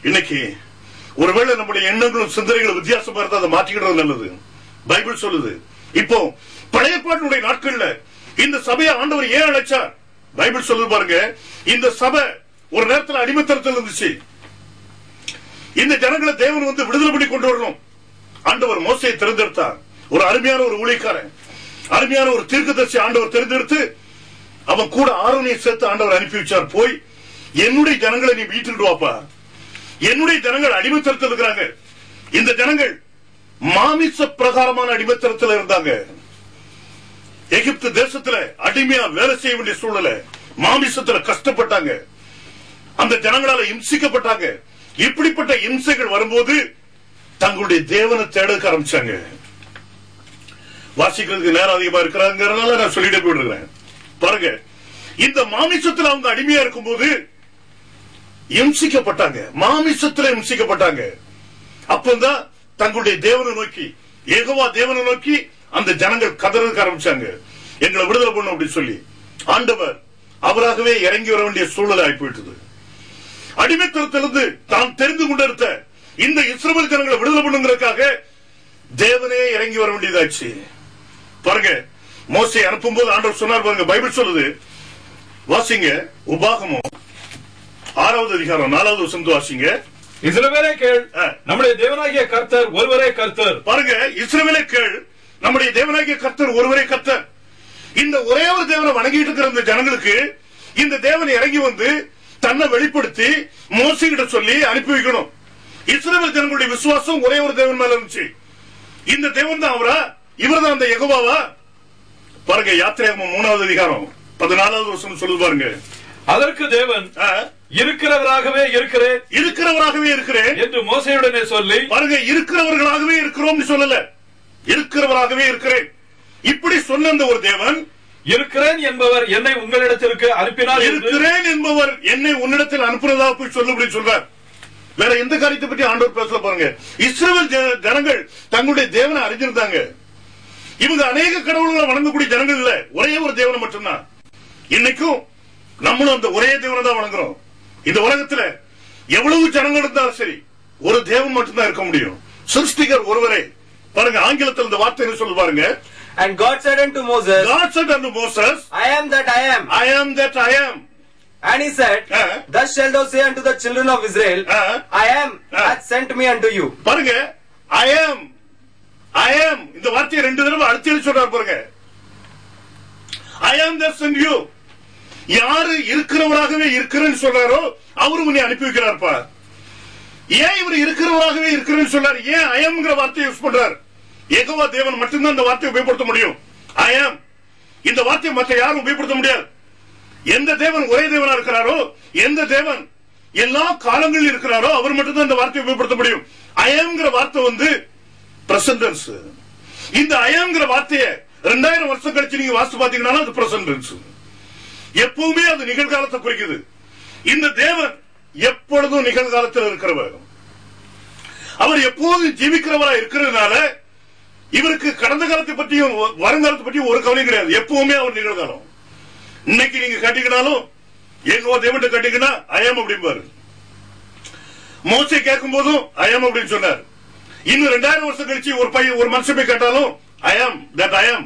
இன்னைக்கு ஒருவேளை நம்முடைய எண்ணங்களும் சிந்தனைகளும் வித்தியாசமா இருந்தா அதை மாற்றிக்கிறது நல்லது. பைபிள் சொல்லுது. இப்போ பழைய ஏற்பாட்டினுடைய நாட்கள்ல இந்த சபையை ஆண்டவர் ஏன் அழைச்சார்? பைபிள் சொல்லுது பாருங்க. இந்த சபை ஒரு நேரத்தில் அடிமைத்தனத்தில் இருந்துச்சு. இந்த ஜனங்களை தேவன் வந்து விடுதலை பண்ணி கொண்டு வரணும். ஆண்டவர் மோசேயை தேர்ந்தெடுத்தார். ஒரு அருமையான ஒரு ஊழியக்காரன், அருமையான ஒரு தீர்க்கதரிசி ஆண்டவர் தேர்ந்தெடுத்து அவன் கூட ஆரோனையை சேர்த்து ஆண்டவர் அனுப்பி வச்சார். போய் என்னுடைய ஜனங்களை நீ வீட்டுக்கு வாப்பா. என்னுடைய ஜனங்கள் அடிமைத்தனத்தில் இருக்கிறாங்க. இந்த ஜனங்கள் மாமிச பிரகாரமான அடிமைத்தனத்தில் இருந்தாங்க. எகிப்து தேசத்துல அடிமையா வேலை செய்ய வேண்டிய சூழ்நிலை, மாமிசத்துல கஷ்டப்பட்டாங்க. அந்த ஜனங்களால இம்சிக்கப்பட்டாங்க. இப்படிப்பட்ட இம்சைகள் வரும்போது தங்களுடைய தேவனை தேட ஆரம்பிச்சாங்க. வாசிக்கிறதுக்கு நேரம் அதிகமா இருக்கிறாங்கிறதுனால நான் சொல்லிட்டு போயிடுறேன். பாருங்க, இந்த மாமிசத்துல அவங்க அடிமையா இருக்கும்போது இம்சிக்கப்பட்டாங்க, மாமிசத்துல இம்சிக்கப்பட்டாங்க. அப்பதான் தங்களுடைய தேவனை நோக்கி, யெகோவா தேவனை நோக்கி அந்த ஜனங்கள் கதறதுக்கு ஆரம்பிச்சாங்க. எங்களை விடுதலை பண்ணும் அப்படின்னு சொல்லி ஆண்டவர் அவராகவே இறங்கி வர வேண்டிய சூழ்நிலை ஆகி போயிட்டது. அடிமைத்தனத்திலிருந்து தான் தெரிந்து கொண்டிருந்த இந்த இஸ்ரவேல் ஜனங்களை விடுதலை பண்ணுங்கிறதுக்காக தேவனே இறங்கி வர வேண்டியதாச்சு. பாருங்க, மோசே அனுப்பும்போது ஆண்டவர் சொன்னார் பாருங்க. பைபிள் சொல்லுது, வாசிங்க. உபாகமம் 6வது அதிகாரம் 4வது வசனம் வாசிங்க. இஸ்ரவேலே கேள், நம்முடைய தேவனாகிய கர்த்தர் ஒருவரே கர்த்தர். பாருங்க, இஸ்ரவேலே கேள், நம்முடைய தேவனாகிய கர்த்தர் ஒருவரே கர்த்தர். இந்த ஒரே ஒரு தேவனை வணங்கிட்டு இருக்கிற இந்த ஜனங்களுக்கு இந்த தேவன் இறங்கி வந்து தன்னை வெளிப்படுத்தி மோசே கிட்ட சொல்லி அனுப்பி வைக்கணும். இஸ்ரவேல் ஜனங்களுடைய விசுவாசம் ஒரே ஒரு தேவன் மேல இருந்துச்சு. இந்த தேவன் தான் அவரா? இவர் தான் அந்த யெகோவாவா? பாருங்க, யாத்திராகமம் 3வது அதிகாரம் 14வது வசனம் சொல்லுது பாருங்க. அதற்கு தேவன், இருக்கிறவராகவே இருக்கிறேன், இருக்கிறவராகவே இருக்கிறேன் என்று மோசேயுடனே சொல்லி, பாருங்க, இருக்கிறவர்களாகவே இருக்கிறோம் சொல்லல, இருக்கிறவராகவே இருக்கிறேன் இப்படி சொன்ன அந்த ஒரு தேவன், இருக்கிறேன் என்பவர் என்னை உங்களிடத்திற்கு அனுப்பினார், இருக்கிறேன் என்பவர் என்னை உன்னிடத்தில் அனுப்புறதா போய் சொல்ல சொல்றார். வேற எந்த காரியத்தை பற்றி ஆண்டவர் பேசல. பாருங்க, இஸ்ரவேல் ஜனங்கள் தங்களுடைய தேவனை அறிஞ்சிருந்தாங்க. இவங்க அநேக கடவுள்களை வணங்கக்கூடிய ஜனங்கள் இல்ல, ஒரே ஒரு தேவனை மட்டும்தான். இன்னைக்கும் நம்மளும் அந்த ஒரே தேவனை தான் வணங்குறோம். இந்த உலகத்துல எவ்வளவு ஜனங்கள் இருந்தாலும் சரி, ஒரு தேவன் மட்டும்தான் இருக்க முடியும். சிருஷ்டிகர் ஒருவரே. பாருங்க, ஆங்கிலத்தில் இந்த வார்த்தை என்ன சொல்லு பாருங்க. And God said unto Moses, God said unto Moses, I am that I am. I am that I am. And he said, thus shalt thou say unto the children of Israel, I am hath sent me unto you. பாருங்க, I am, I am இந்த வார்த்தையை 2 தடவை அழுத்தி சொல்றார் பாருங்க. I am that sent you. யாரு இருக்கிறவராகவே இருக்கிறேன்னு சொல்றாரோ அவரு உன்னை அனுப்பி வைக்கிறார்ப்பா. ஏன் இவர் இருக்கிறவராகவே இருக்கிறேன்னு சொல்றாரு? ஏன் I amங்கிற வார்த்தையை யூஸ் பண்றார்? யெகோவா தேவன் மட்டும்தான் இந்த வார்த்தையை உபயோகப்படுத்த முடியும். I am இந்த வார்த்தையை மற்ற யாரும் உபயோகப்படுத்த முடியாது. எந்த தேவன் ஒரே தேவனா இருக்கிறாரோ, எந்த தேவன் எல்லா காலங்களில் இருக்கிறாரோ அவர் மட்டும்தான் இந்த வார்த்தையை உபயோகப்படுத்த முடியும். I amங்கிற வார்த்தை வந்து பிரசன்ட் டென்ஸ். இந்த I amங்கிற வார்த்தையை 2000 வருஷம் கழிச்சு நீங்க வாசித்து பாத்தீங்கன்னா அது பிரசன்ட் டென்ஸ். எப்பவுமே அது நிகழ்காலத்தை குறிக்குது. இந்த தேவன் எப்பொழுதும் நிகழ்காலத்தில் இருக்கிறவர். அவர் எப்போதும் ஜீவிக்கிறவரா இருக்கிறதுனால இவருக்கு கடந்த காலத்தை பற்றியும் வருங்காலத்தை பற்றியும் ஒரு கவலை கிடையாது. எப்பவுமே அவர் நிகழ்காலம். இன்னைக்கு நீங்க கட்டிக்கினாலும் யெகோவா தேவன் கட்டிக்கினா I am அப்படிம்பாரு. மோசே கேட்கும் போதும் I am அப்படின்னு சொன்னார். இன்னும் 2000 வருஷம் கழிச்சு ஒரு மனுஷன் போய் கேட்டாலும் I am that I am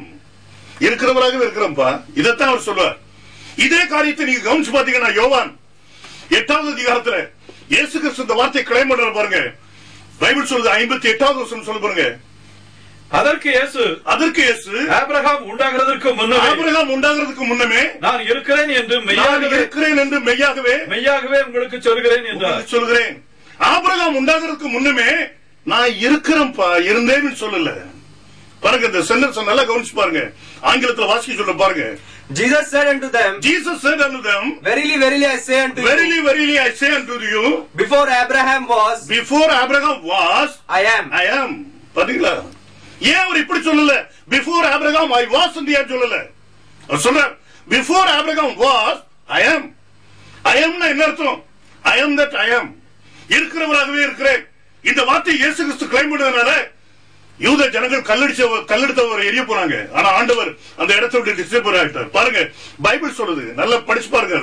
இருக்கிறவராகவே இருக்கிறோம்ப்பா. இதைத்தான் அவர் சொல்லுவார். இதே காரியத்தை நீங்க கவனிச்சு பாத்தீங்கன்னா யோவான் 8வது அதிகாரத்துல இயேசு கிறிஸ்து இந்த வார்த்தையை கிளைம் பண்றாரு பாருங்க. பைபிள் சொல்லுது 58வது வசனம் சொல்லு பாருங்க. அதற்கு இயேசு ஆபிரகாம் உண்டாகிறதுக்கு முன்னமே நான் இருக்கிறேன் என்று மெய்யாகவே உங்களுக்கு சொல்கிறேன் என்றார். சொல்கிறேன், ஆபிரகாம் உண்டாகிறதுக்கு முன்னமே நான் இருக்கிறேன்ப்பா, இருந்தேன்னு சொல்லல. பாருங்க, இந்த சென்டென்ஸ் நல்லா கவனிச்சு பாருங்க. ஆங்கிலத்தில் வாசிக்க சொல்ல பாருங்க. Jesus said unto them, Verily, verily, I say unto you, before Abraham was, I am. பாத்தீங்களா? ஏன் அவர் இப்படி சொல்லல? பிஃபோர் ஆபிரகாம் ஐ வாஸ் என்று ஏன் சொல்லல? அவர் சொல்றார், before Abraham was I am. I amனா என்ன அர்த்தம்? I am that I am. இருக்கிறவராகவே இருக்கிறேன். இந்த வார்த்தை இயேசு கிறிஸ்து கிளைம் பண்ணதுனால யூத ஜனங்கள் கல்லெடுத்தவர் எரிய போனாங்க. ஆனா ஆண்டவர் அந்த இடத்தை விட்டு டிஸ்டர்ப் ஆகிட்டார். பாருங்க, பைபிள் சொல்லுது, நல்லா படிச்சு பாருங்க.